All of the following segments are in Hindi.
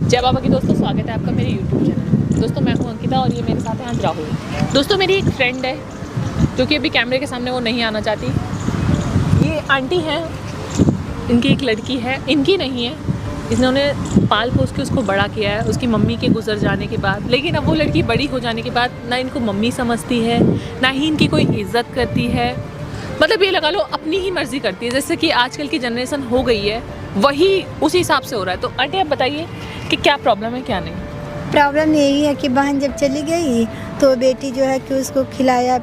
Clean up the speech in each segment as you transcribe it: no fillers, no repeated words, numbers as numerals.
जय बाबा की दोस्तों, स्वागत है आपका मेरे YouTube चैनल। दोस्तों मैं हूं अंकिता और ये मेरे साथ है आज राहुल। दोस्तों मेरी एक फ्रेंड है जो कि अभी कैमरे के सामने वो नहीं आना चाहती। ये आंटी हैं, इनकी एक लड़की है, इनकी नहीं है, इन्होंने पाल पोस के उसको बड़ा किया है उसकी मम्मी के गुजर जाने के बाद। लेकिन अब वो लड़की बड़ी हो जाने के बाद ना इनको मम्मी समझती है, ना ही इनकी कोई इज्जत करती है। मतलब ये लगा लो अपनी ही मर्जी करती है। जैसे कि आजकल की जनरेशन हो गई है, वही उसी हिसाब से हो रहा है। तो आंटी आप बताइए कि क्या प्रॉब्लम है क्या नहीं? प्रॉब्लम यही है कि बहन जब चली गई तो बेटी जो है कि उसको खिलाया,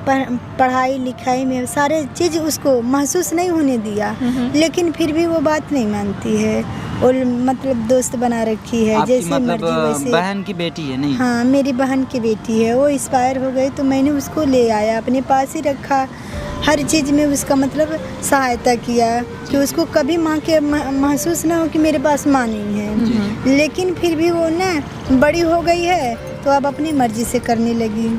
पढ़ाई लिखाई में सारे चीज़ उसको महसूस नहीं होने दिया, लेकिन फिर भी वो बात नहीं मानती है। और मतलब दोस्त बना रखी है, जैसे मतलब मर्जी वैसे। बहन की बेटी है? नहीं, हाँ मेरी बहन की बेटी है। वो एक्सपायर हो गई तो मैंने उसको ले आया, अपने पास ही रखा, हर चीज़ में उसका मतलब सहायता किया कि उसको कभी माँ के महसूस ना हो कि मेरे पास माँ नहीं है। लेकिन फिर भी वो ना बड़ी हो गई है तो अब अपनी मर्जी से करने लगी।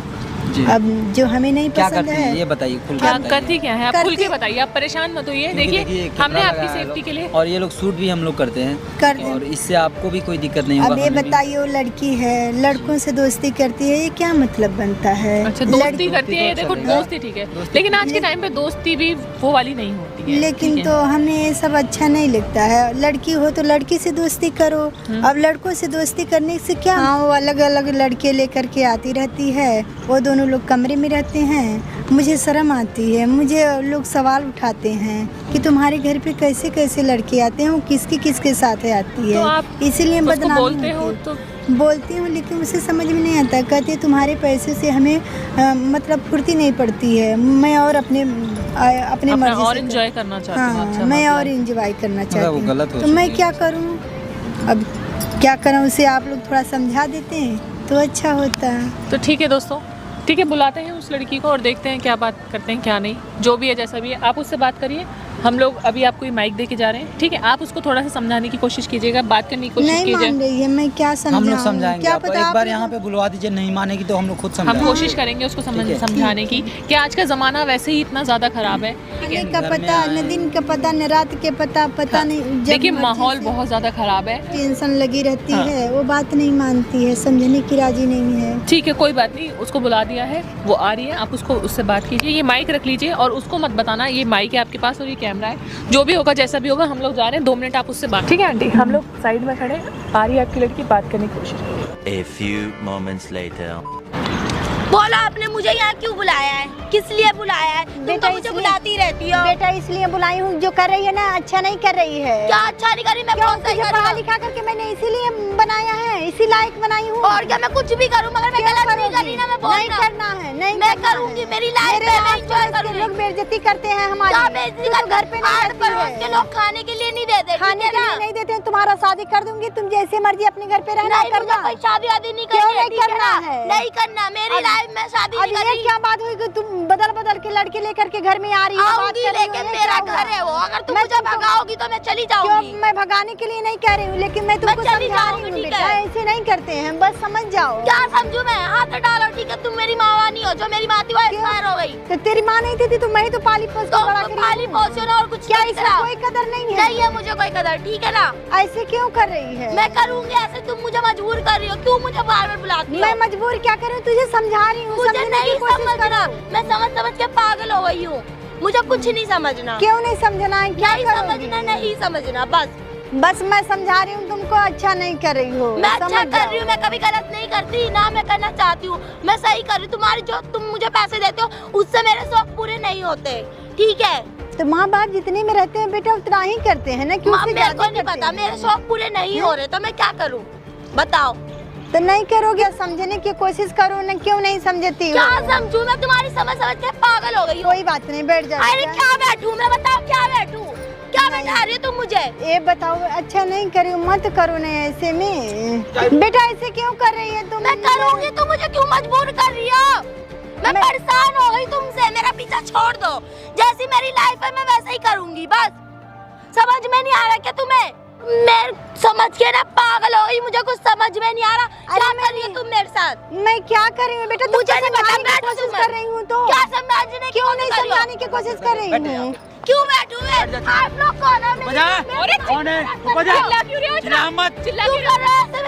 अब जो हमें नहीं क्या पसंद करती है ये बताइए, खुल क्या के करती क्या है? आप खुल के बताइए, आप परेशान मत होइए। देखिए हमने आपकी सेफ्टी के लिए, और ये लोग शूट भी हम लोग करते हैं और इससे आपको भी कोई दिक्कत नहीं होगा। अब ये बताइए, वो लड़की है, लड़कों से दोस्ती करती है, ये क्या मतलब बनता है? अच्छा दोस्ती करती है, देखो दोस्ती ठीक है, लेकिन आज के टाइम पे दोस्ती भी वो वाली नहीं होती है। लेकिन तो हमें ये सब अच्छा नहीं लगता है। लड़की हो तो लड़की से दोस्ती करो। अब लड़कों से दोस्ती करने से क्या, हाँ वो अलग अलग लड़के लेकर के आती रहती है, वो दोनों लोग कमरे में रहते हैं। मुझे शर्म आती है, मुझे लोग सवाल उठाते हैं कि तुम्हारे घर पे कैसे कैसे लड़के आते हैं, वो किसके साथ आती है। तो आप इसीलिए बदनाम बोलते हो तो बोलती हूँ, लेकिन उसे समझ में नहीं आता। कहती है तुम्हारे पैसे से हमें मतलब फुर्ती नहीं पड़ती है, मैं और अपने मर्जी और से एंजॉय करना चाहती हूँ। हाँ अच्छा, मैं मतलब और एंजॉय करना चाहती वो हूँ, गलत हो तो मैं चुकी क्या करूँ? अब क्या करूँ, उसे आप लोग थोड़ा समझा देते हैं तो अच्छा होता। तो ठीक है दोस्तों, ठीक है, बुलाते हैं उस लड़की को और देखते हैं क्या बात करते हैं क्या नहीं। जो भी है जैसा भी है आप उससे बात करिए। हम लोग अभी आपको ये माइक दे के जा रहे हैं, ठीक है? आप उसको थोड़ा सा समझाने की कोशिश कीजिएगा, बात करने की कोशिश नहीं कीजिए। मान रही है, मैं क्या समझाऊं? हम लोग समझाएंगे क्या आपको। पता एक बार आप यहाँ पे बुलवा दीजिए, नहीं मानेगी तो हम लोग खुद हम समझाएंगे। कोशिश करेंगे उसको समझाने की कि आज का ज़माना वैसे ही इतना ज़्यादा ख़राब है। खाने का पता न, दिन का पता न, रात के पता नहीं। जब देखिए मर्जी माहौल से बहुत ज़्यादा ख़राब है, टेंशन लगी रहती है, वो बात नहीं मानती है, समझने की राजी नहीं है। ठीक है कोई बात नहीं, उसको बुला दिया है, वो आ रही है, आप उसको उससे बात कीजिए। ये माइक रख लीजिए और उसको मत बताना ये माइक है आपके पास और ये कैमरा है। जो भी होगा जैसा भी होगा, हम लोग जा रहे हैं, 2 मिनट आप उससे बात, ठीक है आंटी? हम लोग साइड में खड़े, आ रही है आपकी लड़की, बात करने की कोशिश कीजिए। A few moments later. बोलो आपने मुझे यहाँ क्यों बुलाया है, किस लिए बुलाया है? तुम बेटा तो मुझे इसलिए- बुलाती रहती हो। बेटा इसलिए बुलाई हूँ, जो कर रही है ना अच्छा नहीं कर रही है। क्या अच्छा नहीं करी, मैं क्यों? बहुत सही तुझे कर पढ़ा रही हूँ। लिखा करके मैंने इसीलिए बनाया है, इसी लायक बनाई हूँ। और क्या, मैं कुछ भी करूँ मगर मैं गलत नहीं कर रही ना, मैं बोल नहीं रहा हूँ। करना है, नहीं मैं करना करूँगी, है। मेरी लाइफ मेरे है, मैं आस enjoy पड़ोस के करूँगी। लोग बेइज्जती करते हैं हमारी। क्या बेइज्जती तू तो करते घर पे नहीं आस रहती पड़ोस है। के लोग खाने के लिए नहीं देते, खाने ठीक के है लिए ना? नहीं देते हैं, तुम्हारा शादी कर दूंगी, तुम जैसे मर्जी अपने घर पे रहना नहीं, मुझे करना। कोई शादी वादी नहीं क्यों करनी है, नहीं ठीक है करना ना? है? नहीं करना, मेरी लाइफ में शादी अब नहीं ये करनी। क्या बात हुई कि तुम बदल के लड़के लेकर के घर में आ रही हो, बात आऊंगी कर रही हो, लेकिन ये मेरा क्या घर हुआ? है वो, अगर तुम मैं मुझे तुमको- भगाओगी तो मैं चली क्यों? जाऊंगी। मैं भगाने के लिए नहीं कह रही हूँ, लेकिन मैं तुमको चली समझा रही जाऊंगी, हूँ ठीक बेटा, है? ऐसे नहीं करते हैं, बस समझ जाओ। क्या समझू मैं? हाथ डालो, ठीक है? तुम मेरी माँ नहीं हो, जो मेरी माँ थी वो एक्सपायर हो गई। तो तेरी माँ नहीं थी तो मैं ही तो पाली पोस के तो बड़ा करी खाली हूँ। पोषो ना, और कुछ क्या नहीं इसमें कराओ। कोई कदर नहीं है? नहीं है मुझे कोई कदर, ठीक है ना? ऐसे क्यों कर रही है? मैं करूंगी ऐसे, तुम मुझे मजबूर कर रही हो, क्यों मुझे बार बार बुलाती हो? मैं मजबूर क्या करूँ, तुझे समझा रही हूँ, मुझे समझने नहीं की कोशिश समझना, करो। मैं समझ के पागल हो गई हूँ, मुझे कुछ नहीं समझना। क्यों नहीं समझना है? क्या नहीं करोगी? समझना, नहीं समझना, बस मैं समझा रही हूँ तुमको, अच्छा नहीं कर रही हो। मैं अच्छा समझ कर जाओ। रही हूँ, मैं कभी गलत नहीं करती ना, मैं करना चाहती हूँ, मैं सही कर रही हूँ। तुम्हारी जो तुम मुझे पैसे देते हो उससे मेरे शौक पूरे नहीं होते, ठीक है? तो माँ बाप जितने में रहते हैं बेटा उतना ही करते हैं ना, क्यों? माँ, मेरे को नहीं पता, मेरे शौक पूरे नहीं हो रहे, तो मैं क्या करूँ बताओ? तो नहीं करोगे, समझने की कोशिश करो ना, क्यों नहीं समझती हो? क्या समझूं मैं? तुम्हारी समझ के पागल हो गई हूँ। कोई बात नहीं, बैठ जाओ। अरे क्या बैठूं मैं, बताओ क्या बैठूं? क्या नहीं। बैठा रही हो तुम मुझे? ये बताओ, अच्छा नहीं करो, मत करो ना ऐसे में। बेटा ऐसे क्यों कर रही है तुम? मैं करूंगी, तुम मुझे क्यों मजबूर कर रही हो? मैं परेशान हो गई तुमसे, मेरा पीछा छोड़ दो। जैसी मेरी लाइफ है मैं वैसे ही करूंगी, बस। समझ में नहीं आ रहा क्या तुम्हें? मैं समझ के ना पागल हो गई, मुझे कुछ समझ में नहीं आ रहा। क्या कर रही हो तुम मेरे साथ? मैं क्या कर रही हूँ बेटा? मुझे नहीं पता, समझाने की बैठो कोशिश तुम। कर रही हूँ तो क्या समझने की क्यों कोशिश नहीं कर रही हो? समझाने की कोशिश कर रही हूँ? क्यों बैठूं मैं? आप लोग कौन हो? कौन है? चिल्ला क्यों रहे हो? चिल्ला मत। चिल्ला क्यों क्यों कर रहे हो ऐसे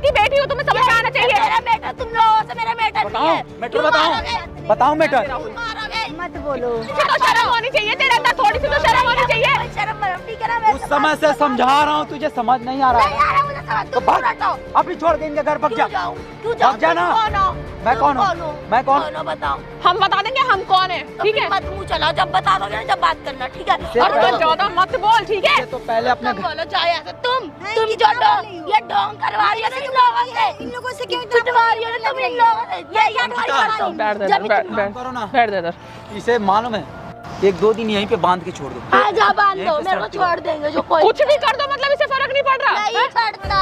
की बेटी हो, तुम्हें समझ में आना चाहिए। मेरा मैटर तुम लोगों से मेरा मैटर नहीं बताओ है। मैटर क्यों बताओ मारोगे? बताओ मैटर क्यों मारोगे? मत बोलो। तो शर्म होनी चाहिए तेरे अंदर, थोड़ी सी तो शर्म होनी चाहिए। शर्म मरम ठीक है ना, मैं उस समय से समझा रहा हूँ, तुझे समझ नहीं आ रहा नहीं आ रहा मुझे समझ, तो तुम भाग, क्यों हटाओ? अभी छोड़ के इनके घर भाग जा। क्यों जाऊं? क्यों जाऊं? भाग जा ना। तुम कौन हो? मैं तुम कौन हूं? मैं कौन? हो बताओ। हम बता देंगे हम कौन है, तो ठीक फिर है? मत मुंह चलाओ, जब बता दोगे ना जब बात करना, ठीक है? इसे और पहले- तो ज्यादा मत बोल, ठीक है? ये तो पहले अपने तुम घर बोलो जाए ऐसे, तुम नहीं, जो कितना डोंग, बोली हो? ये डोंग करवा रही हो ना इन लोगों से, इन लोगों से क्यों इतना पिटवा रही हो ना तुम इन लोगों से, ये हमारी बात तुम बैठ दे जब इधर, तुम- बैठ करो ना। बैठ दे इधर। इसे मालूम है, 1-2 दिन यहीं पे बांध के छोड़ दो। हाँ जा बांध यहीं दो, पे मेरे को सड़क पे। छोड़ देंगे जो कोई कुछ भी कर दो, मतलब इसे फर्क नहीं पड़ रहा नहीं है? पड़ता,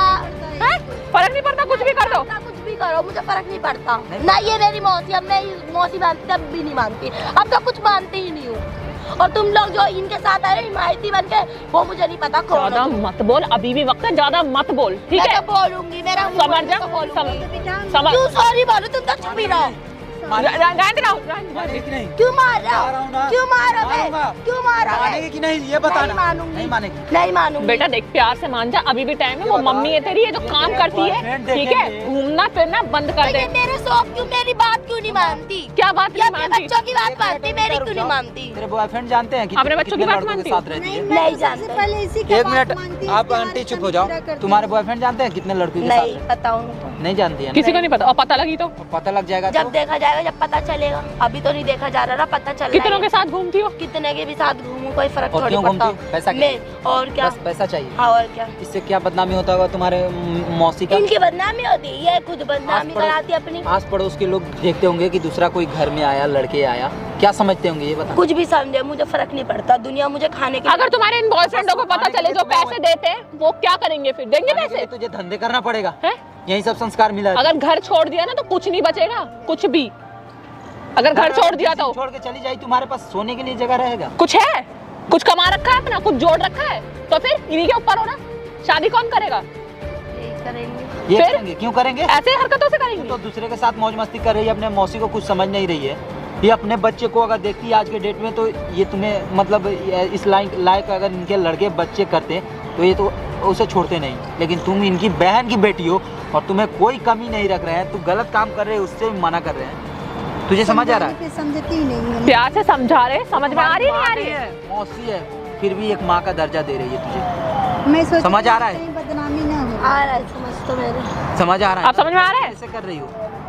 हैं? फर्क नहीं पड़ता, कुछ भी कर दो। कुछ भी करो मुझे फर्क नहीं पड़ता। ना ये मेरी मौसी, अब मैं मौसी मानती अब भी नहीं मानती, अब तो कुछ मानती ही नहीं हूँ। और तुम लोग जो इनके साथ आए हिमायती बन के, वो मुझे नहीं पता कौन ज्यादा हो तुम। मत बोल, अभी भी वक्त है, ज्यादा मत बोल, ठीक मैं है? तो बोलूंगी, मेरा मुंह समझ बंद जा, है तो बोलूंगी। समझ क्यों सॉरी बोलो, तुम तो चुप ही रहो। रहने रहो, मानेगी कि नहीं? क्यों मार रहे मार रहा हूं ना। हो? क्यों मार रहे मारूंगा। हो? क्यों मार रहे हो? मानेगी कि नहीं ये बताना। नहीं मानूंगी, नहीं मानेगी। नहीं मानूंगी। बेटा देख, प्यार से मान जा, अभी भी टाइम है। वो मम्मी है तेरी, ये जो काम करती है, boyfriend ठीक है? देखेंगे। घूमना फिरना बंद कर तो दे। ये मेरे शौक क्यों, मेरी बात क्यों नहीं मानती? क्या बात ये नहीं अपने मानती? बच्चों की बात मानती, मेरी क्यों नहीं मानती? तेरे बॉयफ्रेंड जानते हैं कि अपने बच्चों की कितने बात लड़कों मानती के हो? साथ रहती है? नहीं जानते। पहले इसी का एक बात मिनट, मानती है, आप इसके आंटी बाद चुप सब हो जाओ। पूरा करती तुम्हारे है। बॉयफ्रेंड जानते हैं कितने लड़कों के साथ नहीं रहते पता उनको, हैं? नहीं जानती है ना? किसी को नहीं पता, और पता लगी तो पता लग जाएगा जब तो। देखा जाएगा, जब पता चलेगा। अभी तो नहीं देखा जा रहा ना, पता चल रहा कितनों है। के साथ घूमती हो? कितने के भी साथ घूमूं कोई फर्क और थोड़ी क्यों पड़ता। घूमती हो? पैसा के मैं और क्या? बस पैसा चाहिए। हाँ और क्या? इससे क्या बदनामी होता होगा तुम्हारे मौसी का? इनकी बदनामी होती है, ये खुद बदनामी कराती है अपनी। आस पड़ोस के लोग देखते होंगे कि दूसरा कोई घर में आया, लड़के आया, क्या समझते होंगे ये बता। कुछ भी समझे, मुझे फर्क नहीं पड़ता। दुनिया मुझे खाने के अगर तुम्हारे इन बॉयफ्रेंडों को पता चले जो पैसे देते हैं, वो क्या करेंगे फिर? देंगे खाने के लिए पैसे? तुझे धंधे करना पड़ेगा, हैं? यही सब संस्कार मिला है। अगर घर छोड़ दिया ना तो कुछ नहीं बचेगा, कुछ भी। अगर घर छोड़ दिया तो छोड़ के चली जाए, तुम्हारे पास सोने के लिए जगह रहेगा? कुछ है, कुछ कमा रखा है अपना, कुछ जोड़ रखा है, तो फिर इन्हीं के ऊपर हो ना। शादी कौन करेगा? यही करेंगे। ये फिर? करेंगे, क्यों करेंगे? ऐसे हरकतों से करेंगे? तो दूसरे के साथ मौज मस्ती कर रही है, अपने मौसी को कुछ समझ नहीं रही है। ये अपने बच्चे को अगर देखती है आज के डेट में, तो ये तुम्हें मतलब इस लायक अगर इनके लड़के बच्चे करते तो ये तो उसे छोड़ते नहीं। लेकिन तुम इनकी बहन की बेटी हो और तुम्हें कोई कमी नहीं रख रहे हैं, तुम गलत काम कर रहे हो, उससे भी मना कर रहे हैं। तुझे समझ आ रहा है? समझती ही नहीं है। प्यार से समझा रहे, समझ में आ रही है नहीं आ रही है? मौसी है, फिर भी एक माँ का दर्जा दे रही है तुझे। मैं सोच समझ आ रहा है? कहीं बदनामी ना हो। आ रहा है समझ तो मेरे। समझ आ रहा है? अब समझ में आ रहा है? ऐसे कर रही हो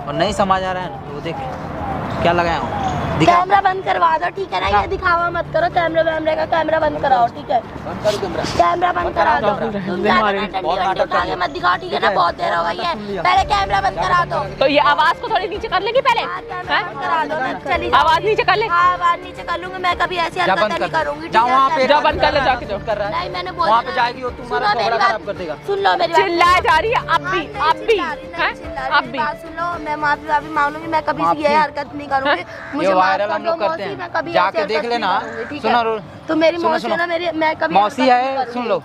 और नहीं समझ आ रहा है ना, तो वो देख क्या लगाया हूँ, दिखा। कैमरा बंद करवा दो, ठीक है ना? ये दिखावा मत करो, कैमरा बंद कराओ, ठीक है? बंद करो कैमरा। कैमरा बंद करा दो। कैमरा। तुम ज्यादा हमारे डंडी बहुत वंडी नाटक उठा कर के रहे मत दिखाओ, ठीक है ना? ठीक है। बहुत देर हो गई है, सुन लिया। पहले कैमरा बंद करा दो। तो ये आवाज को थोड़ी नीचे कर लेगी पहले, हाँ, कैमरा हैं? बंद करा दो, मैं चली आवाज नीचे कर ले। हाँ आवाज नीचे कर लूंगी मैं, कभी ऐसी जा हरकत बंद नहीं कर करूंगी, ठीक जाओ है? वहाँ पे। जाओ बंद कर ले, जाके जाओ। कर रहा है। नहीं मैंने बोला वहाँ पे ना। जाएगी वो तुम्हारा सुनो मेरी कपड़ा बात। खराब कर देगा। सुन लो मेरी बात। चिल्लाए जा रही है अब भी, हाँ, अब भी, नहीं हैं? चिल्ला रही, अब मेरी भी। बात सुन लो, मैं माफी मांगूंगी, मैं कभी माफी? ये हरकत नहीं करूंगी। मुझे ये माफ वायरल कर हम दो लोग करते मौसी, मैं हैं, कभी जाके ऐसी देख हरकत लेना। नहीं करूंगी, ठीक सुनो है? तो मेरी सुनो, मौसी सुनो। ना, मेरी मैं कभी मौसी हरकत है, नहीं करूंगी। सुन लो,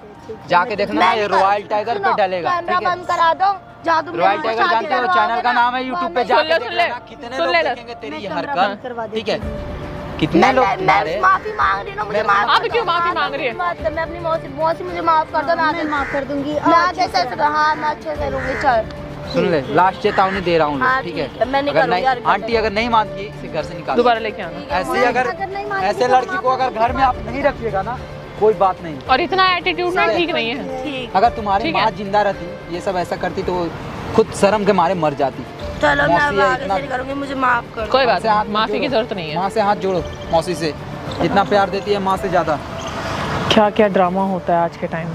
जाके देखना मैं ये नहीं रॉयल कर- टाइगर पे सुनो, डलेगा, कैमरा ठीक है? बंद करा दो, जहाँ तुम रॉयल टाइगर जानते हो, चैनल का नाम है, यूट्यूब पे सुन जाके ले, देख सुन ले, लेना, कितने सुन लोग ले। देखेंगे तेरी ये मैं कैमरा बंद करवा हरकत, देती ठीक है? हूँ। कितने लोग मैं तुम्हारे माफी मांग रही हूँ ना, मुझे मैं- माफ आप कर क्यों दो। माफी हाँ, मांग रही है? मैं अपनी मौसी मुझे माफ कर दो, मैं माफ कर दूंगी। मैं आगे से हाँ मैं अच्छे से लूंगी, चल। सुन ले, लास्ट चेतावनी दे रहा हूँ, हाँ, ठीक ठीक है, मैं नहीं अगर करूँगी हरकत। आंटी अगर नहीं मानती है, इसे घर से निकाल दो। दोबारा लेके आना। ठीक है, ऐसे मौसी। अगर अगर नहीं मानती ऐसे तो लड़की को अगर घर में आप नहीं रखिएगा ना, कोई बात नहीं। और इतना एटीट्यूड ना ठीक नहीं है। ठीक, अगर तुम्हारी ठीक है। माँ जिंदा रहती, ये सब ऐसा करती, तो खुद शर्म के मारे मर जाती। चलो मैं मौसी अब है, आगे इतना- से नहीं करूँगी, मुझे माफ कर दो। कोई बात से हाथ नहीं, मत माफी की जोड़ो। जरूरत नहीं है। माँ से हाथ जोड़ो, मौसी से जितना प्यार देती है माँ से ज्यादा। क्या क्या ड्रामा होता है आज के टाइम।